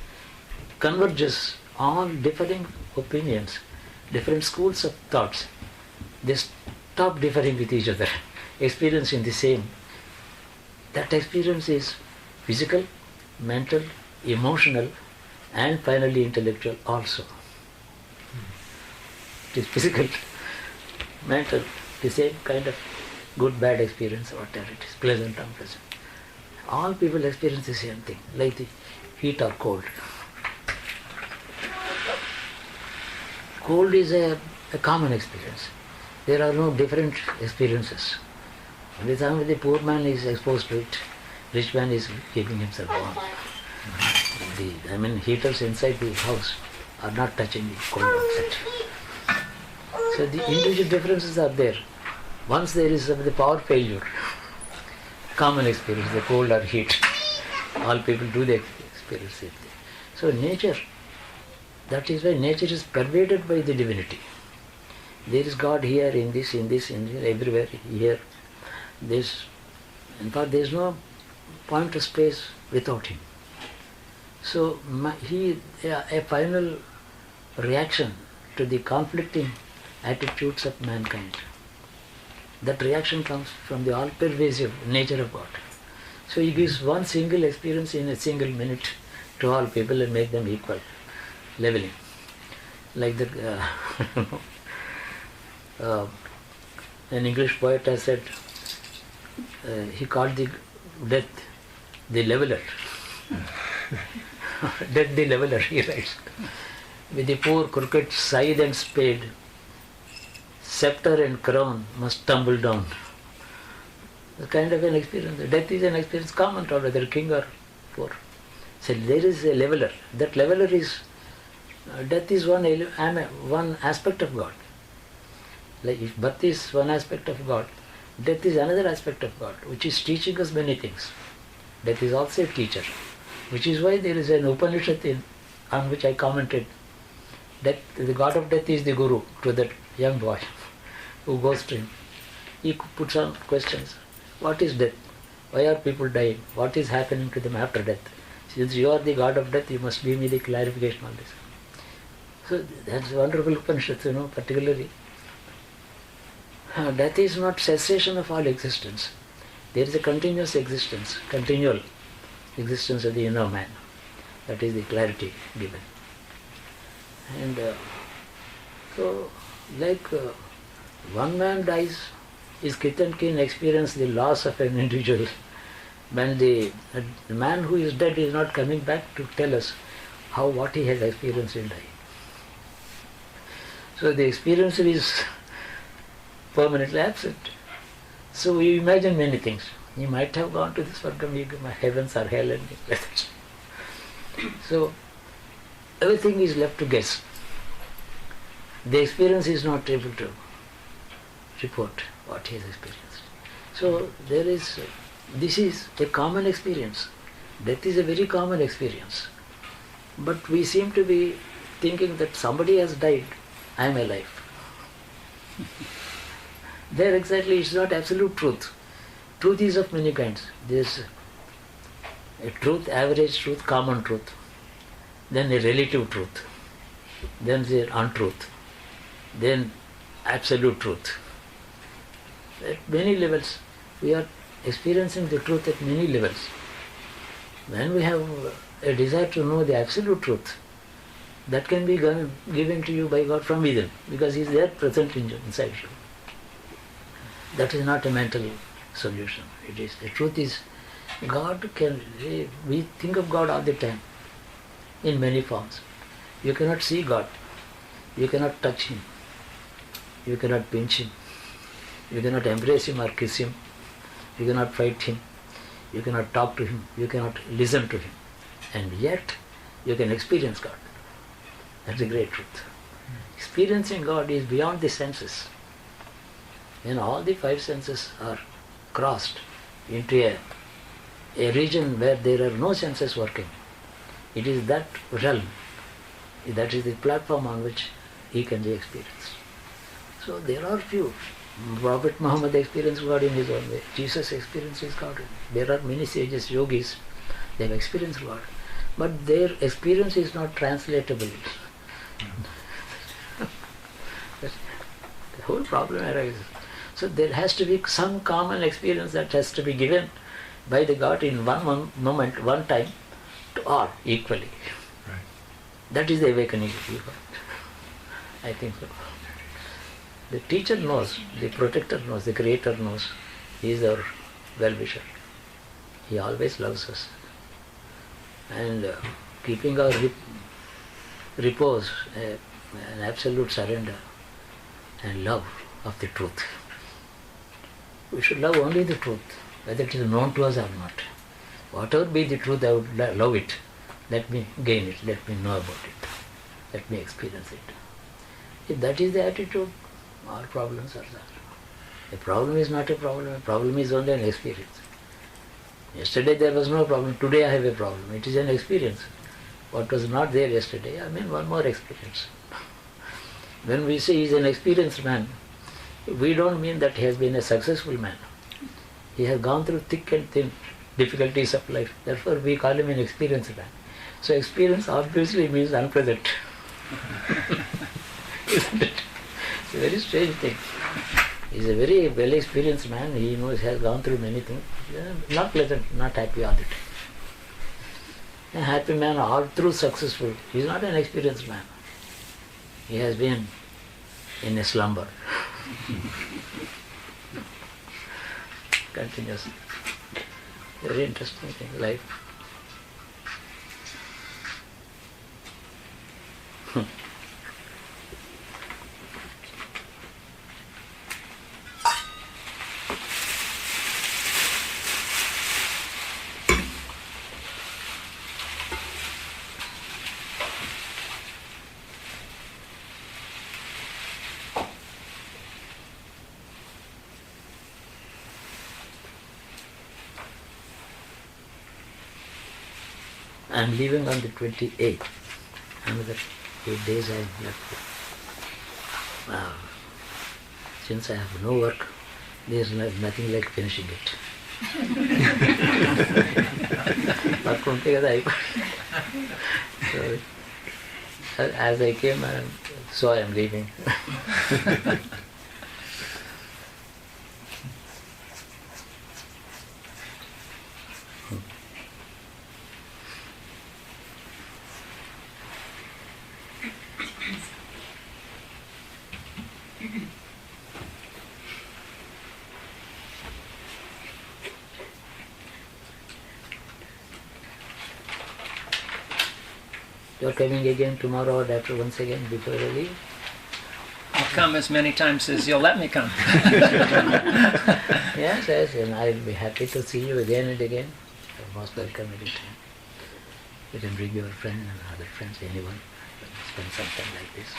converges all differing opinions, different schools of thoughts. They stop differing with each other, experiencing the same. That experience is physical, mental, emotional, and finally intellectual also. It is physical, mental, the same kind of good, bad experience, whatever it is, pleasant, unpleasant. All people experience the same thing, like the heat or cold. Cold is a common experience. There are no different experiences. Every time the poor man is exposed to it, rich man is keeping himself warm. Heaters inside the house are not touching the cold outside. So the individual differences are there. Once there is the power failure, common experience, the cold or heat, all people do the experience it. So nature, that is why nature is pervaded by the divinity. There is God here, in this, everywhere, here. In fact, there is no point of space without Him. So a final reaction to the conflicting attitudes of mankind. That reaction comes from the all-pervasive nature of God. So He gives one single experience in a single minute to all people and make them equal, leveling. Like an English poet has said, he called the death the leveler. Death the leveler, he writes. With the poor crooked scythe and spade, scepter and crown must tumble down. The kind of an experience. Death is an experience common to all, whether king or poor. So there is a leveler. That leveler is, death is one aspect of God. Like if birth is one aspect of God, death is another aspect of God, which is teaching us many things. Death is also a teacher, which is why there is an Upanishad on which I commented that the God of death is the Guru to that young boy who goes to him. He puts on questions. What is death? Why are people dying? What is happening to them after death? Since you are the God of death, you must give me the clarification on this. So that's wonderful Upanishad, particularly. Death is not cessation of all existence. There is a continuous existence, continual existence of the inner man. That is the clarity given. And so, like one man dies, his kith and kin experience the loss of an individual. When the man who is dead is not coming back to tell us what he has experienced in dying. So the experience is permanently absent. So we imagine many things. He might have gone to the Swargam, heavens or hell and things like that. So everything is left to guess. The experience is not able to report what he has experienced. So this is a common experience. Death is a very common experience. But we seem to be thinking that somebody has died, I am alive. There exactly is not absolute truth. Truth is of many kinds. There is a truth, average truth, common truth. Then a relative truth. Then there is untruth. then absolute truth. At many levels, we are experiencing the truth at many levels. When we have a desire to know the absolute truth, that can be given to you by God from within, because He is there present inside you. That is not a mental solution. It is the truth is God can. We think of God all the time in many forms. You cannot see God. You cannot touch Him. You cannot pinch Him. You cannot embrace Him or kiss Him. You cannot fight Him. You cannot talk to Him. You cannot listen to Him. And yet you can experience God. That's a great truth. Experiencing God is beyond the senses. When all the five senses are crossed into a region where there are no senses working, it is that realm, that is the platform on which He can be experienced. So there are few. Prophet Muhammad experienced God in his own way. Jesus experiences God. There are many sages, yogis, they have experienced God. But their experience is not translatable. The whole problem arises. So there has to be some common experience that has to be given by the God in one moment, one time, to all equally. Right. That is the awakening of you. I think so. The teacher knows, the protector knows, the creator knows. He is our well-wisher. He always loves us. And keeping our repose, an absolute surrender and love of the truth. We should love only the truth, whether it is known to us or not. Whatever be the truth, I would love it. Let me gain it, let me know about it, let me experience it. If that is the attitude, all problems are there. A problem is not a problem is only an experience. Yesterday there was no problem, today I have a problem. It is an experience. What was not there yesterday, I mean one more experience. When we say he is an experienced man, we don't mean that he has been a successful man. He has gone through thick and thin difficulties of life. Therefore we call him an experienced man. So experience obviously means unpleasant. Isn't it? It's a very strange thing. He is a very well experienced man. He knows, he has gone through many things. Not pleasant, not happy all the time. A happy man all through successful. He is not an experienced man. He has been in a slumber. Continuously. Very interesting thing, life. I am leaving on the 28th. Another 8 days I am left. Since I have no work, there is nothing like finishing it. So, as I came, so I am leaving. You are coming again tomorrow or after once again before I leave? I'll come as many times as you'll let me come. Yes, and I'll be happy to see you again and again. You're most welcome anytime. You can bring your friend and other friends, anyone, spend some time like this.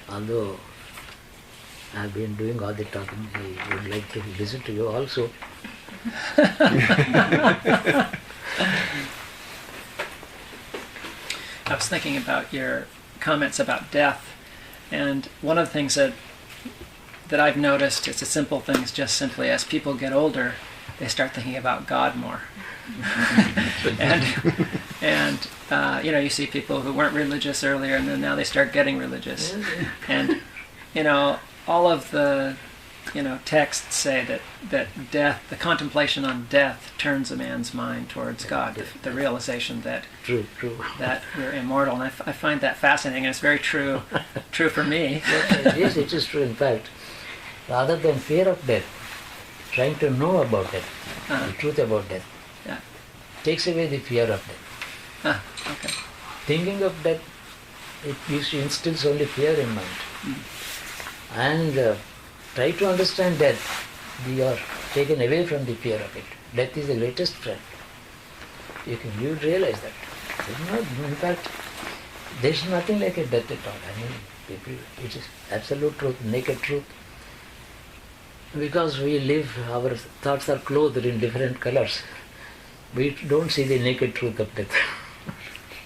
Although I have been doing all the talking, I would like to listen to you also. I was thinking about your comments about death, and one of the things that I've noticed, it's a simple thing, is just simply as people get older, they start thinking about God more. and you see people who weren't religious earlier, and then now they start getting religious, and all of the texts say that death, the contemplation on death, turns a man's mind towards God, the realization that True. that we're immortal, and I find that fascinating, and it's very true for me. Yes, it is true. In fact, rather than fear of death, trying to know about death, the truth about death, takes away the fear of death. Okay. Thinking of death, it instills only fear in mind. And try to understand death, you are taken away from the fear of it. Death is the greatest friend. You realize that. In fact, there is nothing like a death at all. It is absolute truth, naked truth. Because we live, our thoughts are clothed in different colors. We don't see the naked truth of death.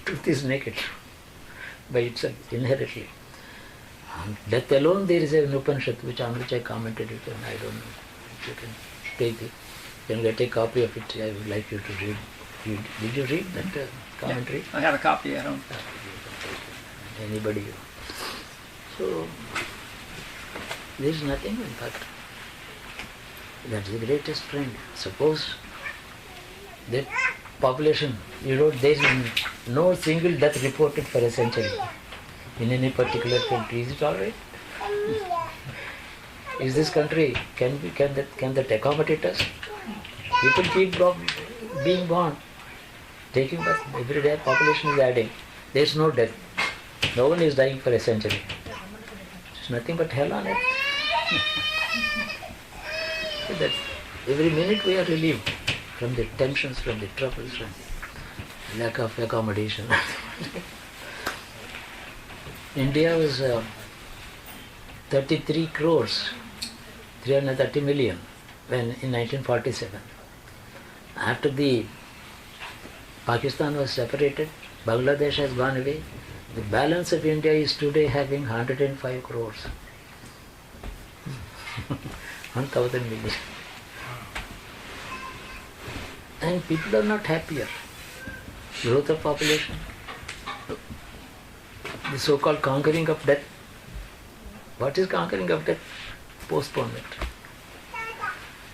Truth is naked by itself, inherently. And death alone, there is an Upanishad on which I commented it, and I don't know if you can take it. You can get a copy of it. I would like you to read. Did you read that commentary? Yeah, I have a copy at home. Anybody. So, there is nothing, in fact. That's the greatest friend. Suppose that population, there is no single death reported for a century in any particular country. Is it all right? Is this country, can that accommodate us? People keep being born, taking birth. Every day population is adding. There is no death. No one is dying for a century. It's nothing but hell on earth. That every minute we are relieved from the tensions, from the troubles, from the lack of accommodation. India was 33 crores, 330 million when in 1947. After the Pakistan was separated, Bangladesh has gone away. The balance of India is today having 105 crores. 1,000 million. And people are not happier. Growth of population, the so-called conquering of death. What is conquering of death? Postponement.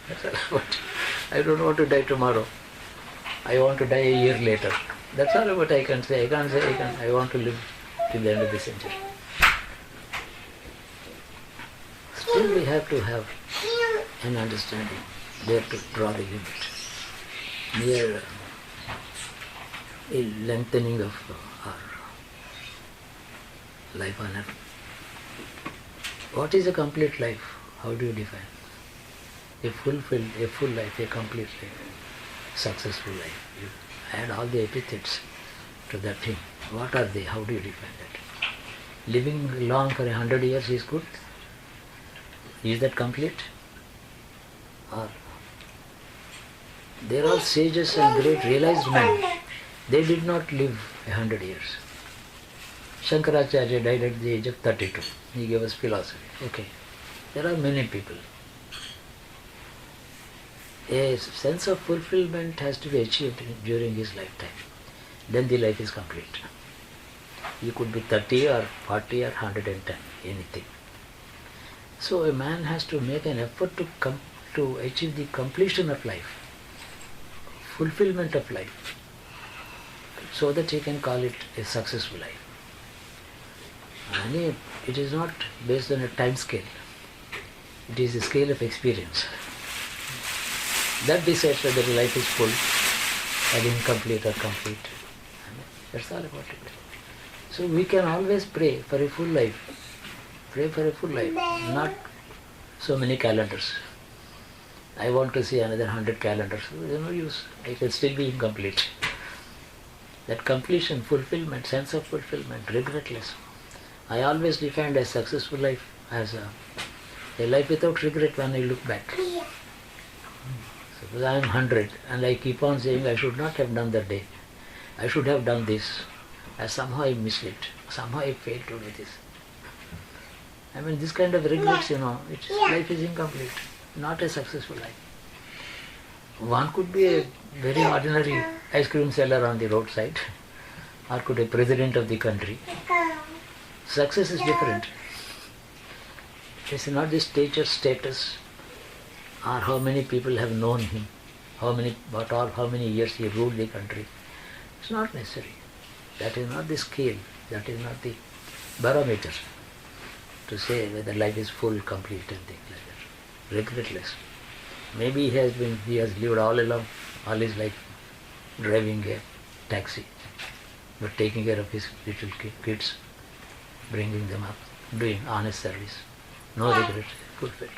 That's all about. I don't want to die tomorrow. I want to die a year later. That's all what I can say. I want to live till the end of the century. Still we have to have an understanding where to draw the limit. Near a lengthening of our life on earth. What is a complete life? How do you define? A full life, a complete life, successful life. You add all the epithets to that thing. What are they? How do you define that? Living long for 100 years is good? Is that complete? Or there are sages and great realized men. They did not live 100 years. Shankaracharya died at the age of 32. He gave us philosophy. Okay. There are many people. A sense of fulfillment has to be achieved during his lifetime. Then the life is complete. You could be 30 or 40 or 110, anything. So a man has to make an effort to achieve the completion of life, fulfillment of life, so that he can call it a successful life. And it is not based on a time scale. It is a scale of experience. That decides whether life is full or incomplete or complete. That's all about it. So we can always pray for a full life. Pray for a full life, not so many calendars. I want to see another 100 calendars. There's no use. It will still be incomplete. That completion, fulfillment, sense of fulfillment, regretless. I always defined a successful life as a life without regret when I look back. Suppose I am 100 and I keep on saying I should not have done that day. I should have done this. Somehow I missed it. Somehow I failed to do this. I mean, this kind of regrets, life is incomplete, not a successful life. One could be a very ordinary ice cream seller on the roadside, or could a president of the country. Success is different. It's not the status, or how many people have known him, how many years he ruled the country. It's not necessary. That is not the scale. That is not the barometer to say whether life is full, complete, and things like that. Regretless. Maybe he has lived all along, all his life, driving a taxi, but taking care of his little kids, bringing them up, doing honest service, no regret, fulfilled.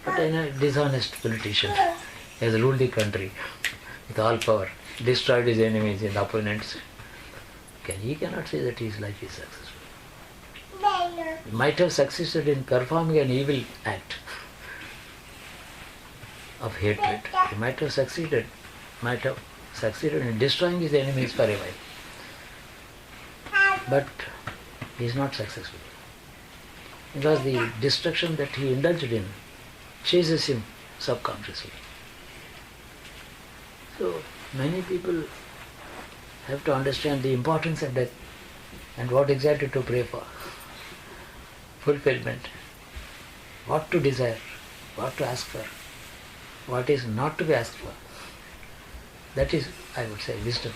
But a dishonest politician has ruled the country with all power, destroyed his enemies and opponents. He cannot say that his life is successful. He might have succeeded in performing an evil act of hatred. He might have succeeded in destroying his enemies for a while. But he is not successful. Because the destruction that he indulged in chases him subconsciously. So many people have to understand the importance of death and what exactly to pray for. Fulfillment. What to desire, what to ask for, what is not to be asked for. That is, I would say, wisdom.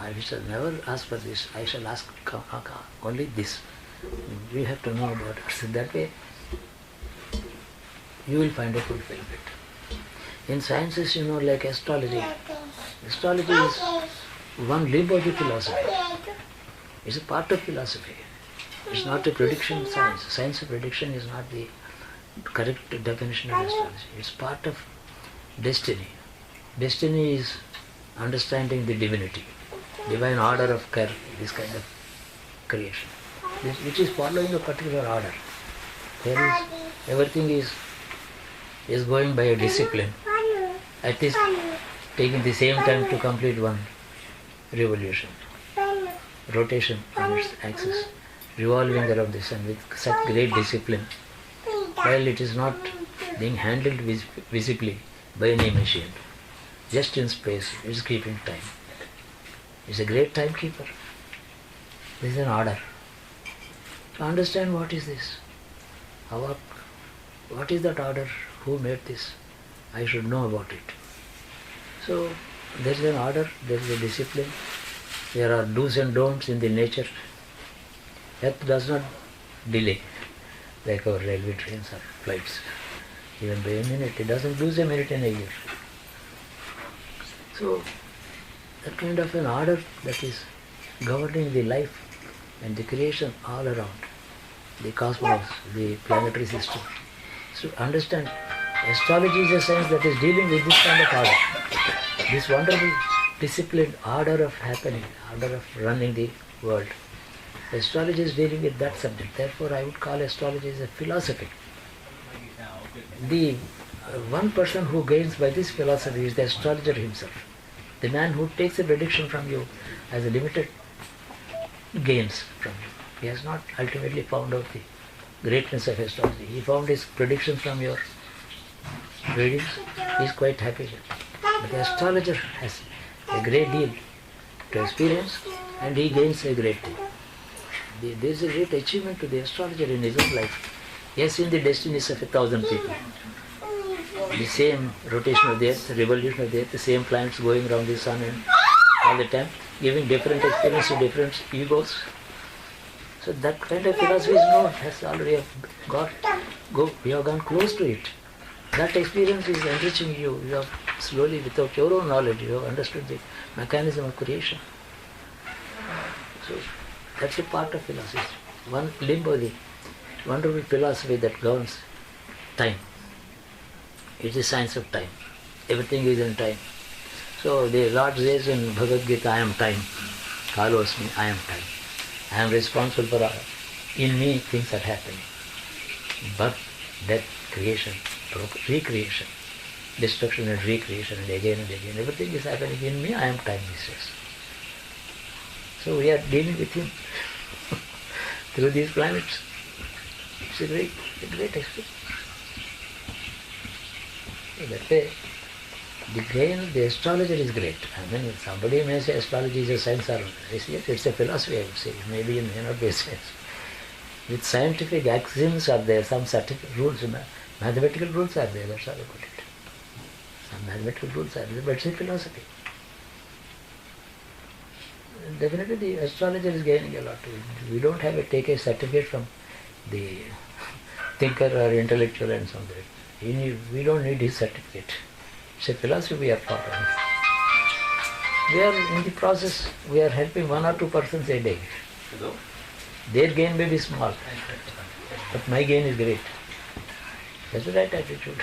I shall never ask for this, I shall ask only this. We have to know about it. So that way, you will find a fulfillment. In sciences, like astrology. Astrology is one limb of the philosophy. It's a part of philosophy. It's not a prediction science. Science of prediction is not the correct definition of astrology. It's part of destiny. Destiny is understanding the divinity, divine order of care, this kind of creation, which is following a particular order. Everything is going by a discipline. At least taking the same time to complete one revolution, rotation on its axis, revolving around the sun with such great discipline, while it is not being handled visibly by any machine. Just in space, it is keeping time. It's a great timekeeper. This is an order. To understand what is this, what is that order, who made this, I should know about it. So there is an order, there is a discipline, there are do's and don'ts in the nature. Earth does not delay like our railway trains or flights. Even by a minute, it doesn't lose a minute in a year. So that kind of an order that is governing the life and the creation all around, the cosmos, the planetary system. So understand, astrology is a science that is dealing with this kind of order, this wonderful disciplined order of happening, order of running the world. Astrology is dealing with that subject. Therefore, I would call astrology as a philosophy. The one person who gains by this philosophy is the astrologer himself. The man who takes a prediction from you has a limited gains from you. He has not ultimately found out the greatness of astrology. He found his prediction from your readings. He is quite happy with it. But the astrologer has a great deal to experience and he gains a great deal. There is a great achievement to the astrologer in his own life. He has seen the destinies of 1,000 people. The same rotation of the earth, the revolution of the earth, the same planets going around the sun and all the time, giving different experience to different egos. So that kind of philosophy is known, has already we have gone close to it. That experience is enriching you. You have slowly, without your own knowledge, you have understood the mechanism of creation. So that's a part of philosophy. One limb of the wonderful philosophy that governs time. It is the science of time. Everything is in time. So the Lord says in Bhagavad Gita, I am time. Follows me, I am time. I am responsible for in me things are happening. Birth, death, creation, recreation, destruction and recreation and again. Everything is happening in me, I am time, he says. So we are dealing with him through these planets. It's a great experience. So that way, The gain, the astrologer is great. I mean, somebody may say astrology is a science or it's a philosophy, I would say. Maybe it may not be a science. With scientific axioms are there, some scientific rules, mathematical rules are there, that's how I put it. Some mathematical rules are there, but it's a philosophy. Definitely the astrologer is gaining a lot. We don't have to take a certificate from the thinker or intellectual and so on. We don't need his certificate. It's a philosophy we are following. We are in the process, we are helping 1 or 2 persons a day. Their gain may be small, but my gain is great. That's the right attitude.